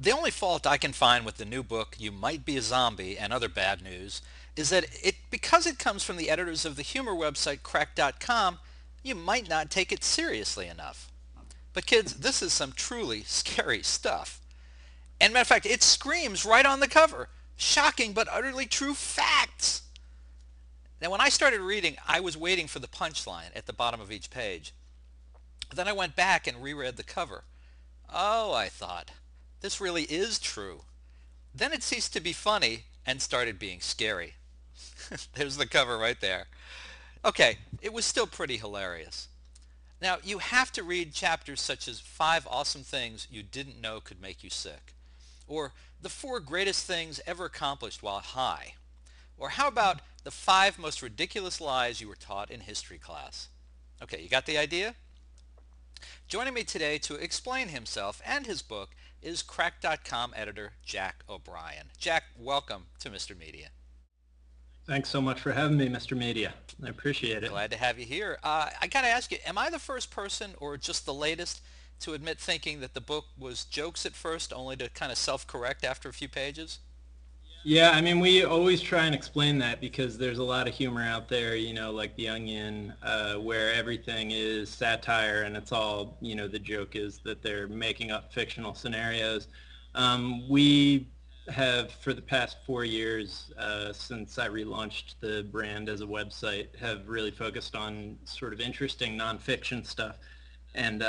The only fault I can find with the new book, You Might Be a Zombie and Other Bad News, is that because it comes from the editors of the humor website crack.com, you might not take it seriously enough. But kids, this is some truly scary stuff. And matter of fact, it screams right on the cover. Shocking but utterly true facts. Now, when I started reading, I was waiting for the punchline at the bottom of each page. Then I went back and reread the cover. Oh, I thought, this really is true. Then it ceased to be funny and started being scary. There's the cover right there. Okay, it was still pretty hilarious. Now, you have to read chapters such as Five Awesome Things You Didn't Know Could Make You Sick, or The Four Greatest Things Ever Accomplished While High, or how about The Five Most Ridiculous Lies You Were Taught in History Class. Okay, you got the idea? Joining me today to explain himself and his book is Crack.com editor Jack O'Brien. Jack, welcome to Mr. Media. Thanks so much for having me, Mr. Media. I appreciate it. Glad to have you here. I got to ask you, am I the first person or just the latest to admit thinking that the book was jokes at first, only to kind of self-correct after a few pages? Yeah, I mean, we always try and explain that because there's a lot of humor out there, like The Onion, where everything is satire and it's all, the joke is that they're making up fictional scenarios. We have, for the past 4 years, since I relaunched the brand as a website, have really focused on sort of interesting nonfiction stuff. And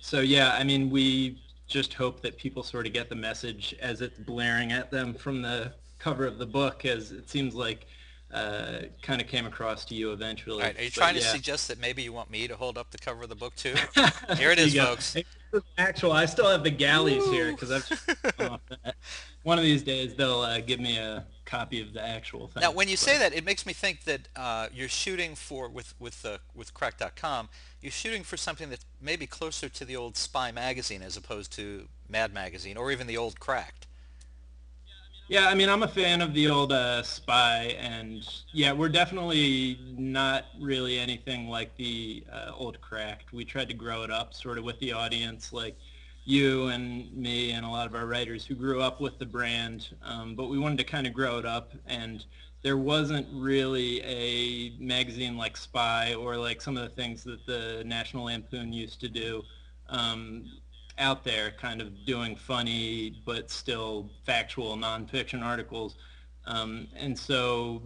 so, yeah, I mean, we just hope that people sort of get the message as it's blaring at them from the cover of the book, as it seems like kind of came across to you All eventually. right, are you But trying to yeah, suggest that maybe you want me to hold up the cover of the book too? Here there it is, you go. folks. Actual, I still have the galleys here Woo! because I've just gone off that. One of these days they'll give me a copy of the actual Now, thing. when you say But that, it makes me think that you're shooting for with Crack.com. You're shooting for something that's maybe closer to the old Spy magazine as opposed to Mad magazine, or even the old Cracked. yeah, I mean, I'm a fan of the old Spy, and yeah, we're definitely not really anything like the old Cracked. We tried to grow it up sort of with the audience, like you and me and a lot of our writers who grew up with the brand, but we wanted to kind of grow it up, and there wasn't really a magazine like Spy or like some of the things that the National Lampoon used to do. Um, Out there kind of doing funny but still factual nonfiction articles. And so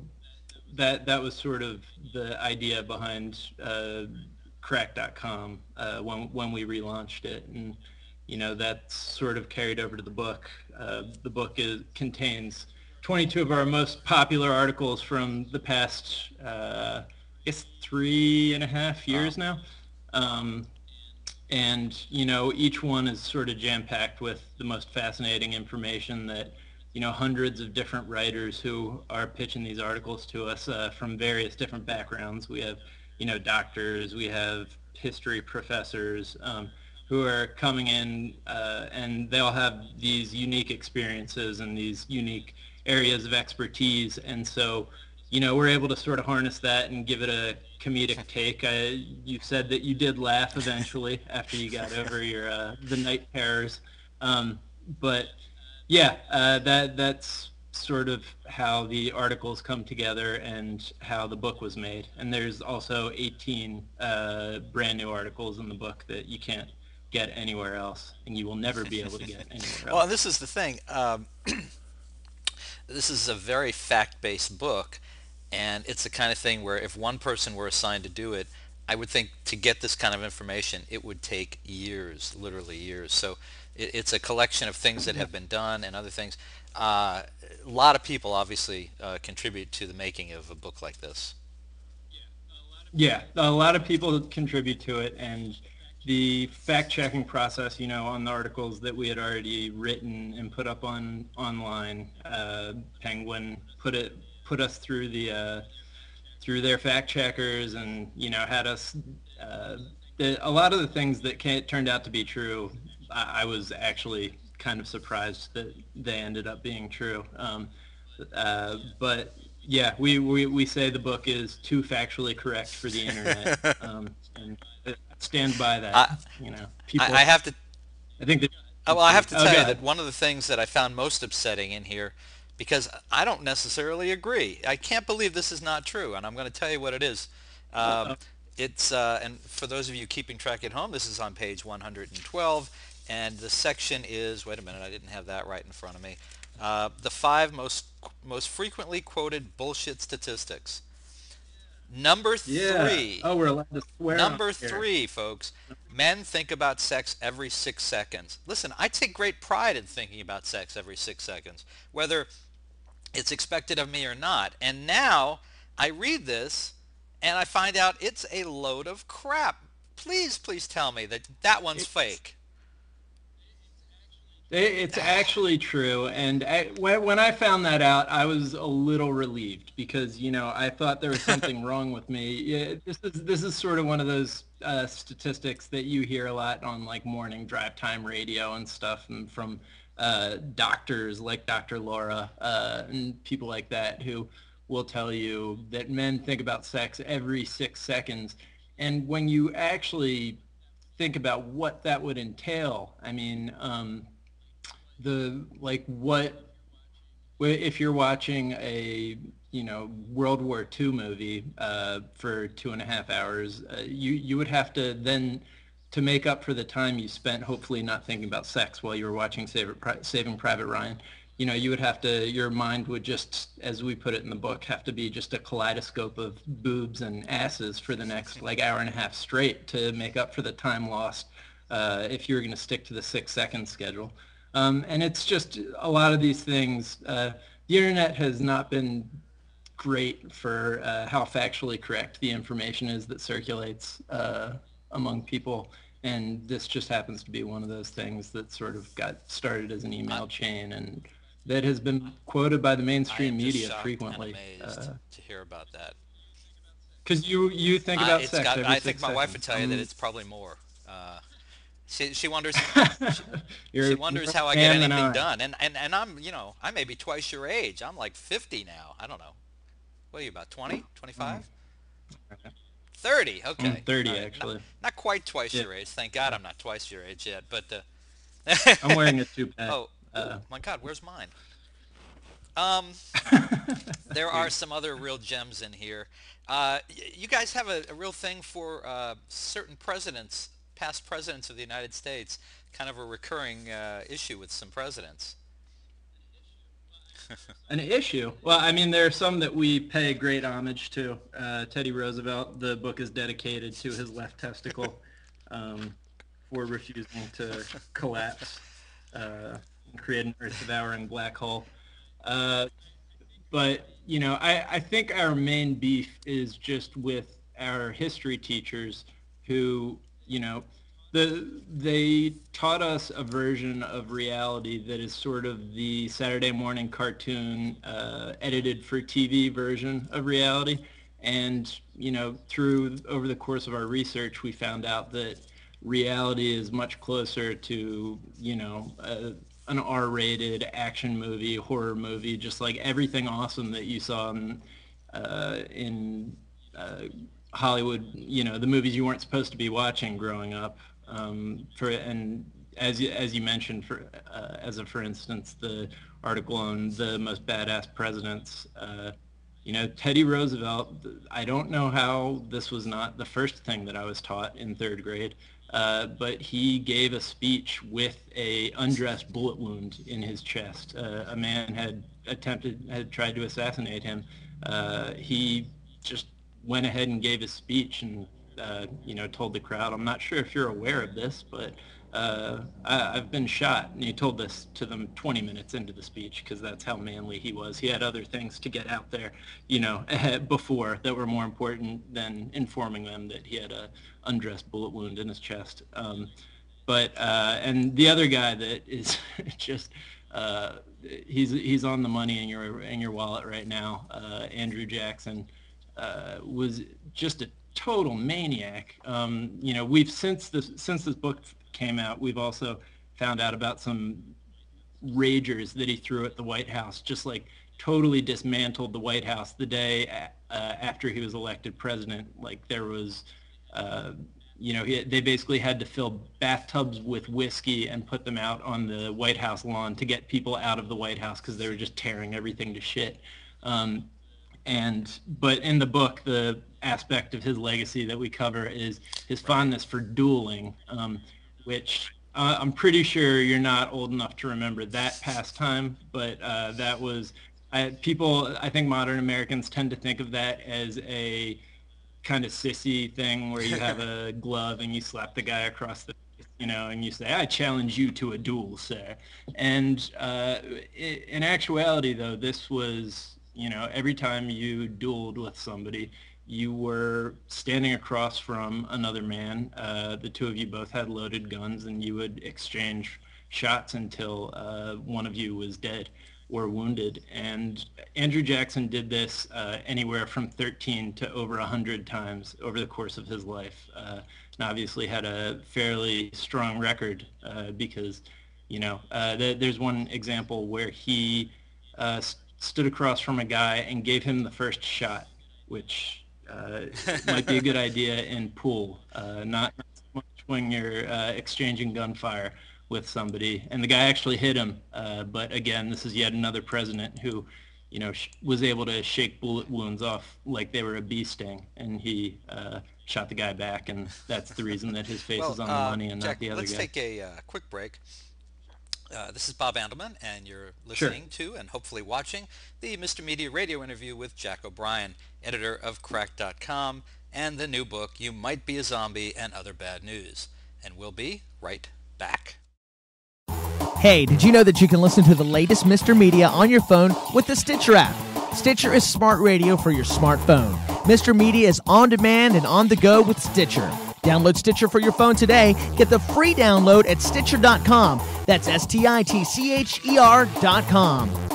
that was sort of the idea behind crack.com when we relaunched it. And, that's sort of carried over to the book. The book contains 22 of our most popular articles from the past, I guess, 3.5 years Wow. now. Um, and each one is sort of jam-packed with the most fascinating information that hundreds of different writers who are pitching these articles to us from various different backgrounds. We have doctors, we have history professors who are coming in, and they'll have these unique experiences and these unique areas of expertise. And so we're able to sort of harness that and give it a comedic take. You said that you did laugh eventually after you got over your the night terrors, um, but yeah, that's sort of how the articles come together and how the book was made. And there's also 18 brand new articles in the book that you can't get anywhere else, and you will never be able to get anywhere Well, and else. this is the thing. This is a very fact-based book, and it's the kind of thing where if one person were assigned to do it, I would think to get this kind of information, it would take years, literally years. So it's a collection of things that Yeah. have been done and other things. A lot of people obviously contribute to the making of a book like this. Yeah, a lot of people contribute to it, and the fact-checking process, on the articles that we had already written and put up on online, Penguin put us through through their fact checkers, and had us. Uh, a lot of the things that turned out to be true, I was actually kind of surprised that they ended up being true. But yeah, we say the book is too factually correct for the internet, and I stand by that. I, I People, have to I think that. Well, Let's I have see. to Oh tell you that God. one of the things that I found most upsetting in here, because I don't necessarily agree. I can't believe this is not true, and I'm going to tell you what it is. Um, Uh-oh. and for those of you keeping track at home, this is on page 112, and the section is, wait a minute, I didn't have that right in front of me. The five most frequently quoted bullshit statistics. Number Yeah. three. Oh, we're allowed to swear on Number here. three, folks, men think about sex every 6 seconds. Listen, I take great pride in thinking about sex every 6 seconds, whether it's expected of me or not. And now I read this and I find out it's a load of crap. Please, please tell me that that one's It's fake. it's actually true, and when I found that out, I was a little relieved because I thought there was something wrong with me. Yeah, this is sort of one of those statistics that you hear a lot on like morning drive time radio and stuff, and from doctors like Dr. Laura and people like that who will tell you that men think about sex every 6 seconds, and when you actually think about what that would entail, I mean. The like what if you're watching a World War II movie for 2.5 hours, you would have to then to make up for the time you spent hopefully not thinking about sex while you were watching Saving Private Ryan. You would have to your mind would just, as we put it in the book, have to be just a kaleidoscope of boobs and asses for the next like hour and a half straight to make up for the time lost if you were going to stick to the 6 second schedule. And it's just a lot of these things. The internet has not been great for how factually correct the information is that circulates among people. And this just happens to be one of those things that sort of got started as an I, email chain and that has been quoted by the I mainstream am just media shocked and frequently. amazed to hear about that. Because you think about It's sex got. every I think six my wife would seconds. tell you that it's probably more. She wonders she, she You're more wonders of how I a get man than anything I. done. And I'm I may be twice your age. I'm like 50 now. I don't know. What are you, about 20, Oh, 25, 30? I'm Okay. All 30 right. Not actually. not quite twice Yeah. your age. Thank God I'm not twice your age yet. But I'm wearing a toupee. oh, Uh, my God, where's mine? Um there are Here. some other real gems in here. You guys have a real thing for certain presidents, past presidents of the United States, kind of a recurring issue with some presidents. An issue. Well, I mean, there are some that we pay great homage to. Teddy Roosevelt, the book is dedicated to his left testicle um, for refusing to collapse and create an earth-devouring black hole. Uh, but I think our main beef is just with our history teachers who they taught us a version of reality that is sort of the Saturday morning cartoon edited for TV version of reality. And through over the course of our research we found out that reality is much closer to an R-rated action movie, horror movie, just like everything awesome that you saw in Hollywood. The movies you weren't supposed to be watching growing up. And as you mentioned, for instance, the article on the most badass presidents. Teddy Roosevelt. I don't know how this was not the first thing that I was taught in third grade. But he gave a speech with a undressed bullet wound in his chest. A man had tried to assassinate him. He just went ahead and gave his speech and told the crowd, "I'm not sure if you're aware of this, but I've been shot." And he told this to them 20 minutes into the speech because that's how manly he was. He had other things to get out there, before that were more important than informing them that he had a undressed bullet wound in his chest. But and the other guy that is just he's on the money in your wallet right now. Andrew Jackson was just a total maniac. We've since this book came out, we've also found out about some ragers that he threw at the White House, just like totally dismantled the White House the day after he was elected president. Like there was they basically had to fill bathtubs with whiskey and put them out on the White House lawn to get people out of the White House because they were just tearing everything to shit. But in the book, the aspect of his legacy that we cover is his fondness for dueling, which I'm pretty sure you're not old enough to remember that pastime, but that was people. I think modern Americans tend to think of that as a kind of sissy thing where you have a glove and you slap the guy across the face, and you say, "I challenge you to a duel, sir." And in actuality, though, this was, every time you dueled with somebody, you were standing across from another man. The two of you both had loaded guns, and you would exchange shots until one of you was dead or wounded. And Andrew Jackson did this anywhere from 13 to over 100 times over the course of his life, and obviously had a fairly strong record because, there's one example where he stood across from a guy and gave him the first shot, which might be a good idea in pool, not so much when you're exchanging gunfire with somebody. And the guy actually hit him, but again, this is yet another president who, was able to shake bullet wounds off like they were a bee sting, and he shot the guy back, and that's the reason that his face is on the money and Jack, not the other let's guy. take a quick break. This is Bob Andelman, and you're Sure. listening to and hopefully watching the Mr. Media radio interview with Jack O'Brien, editor of Cracked.com, and the new book, You Might Be a Zombie and Other Bad News. And we'll be right back. Hey, did you know that you can listen to the latest Mr. Media on your phone with the Stitcher app? Stitcher is smart radio for your smartphone. Mr. Media is on demand and on the go with Stitcher. Download Stitcher for your phone today. Get the free download at Stitcher.com. That's STITCHER.com.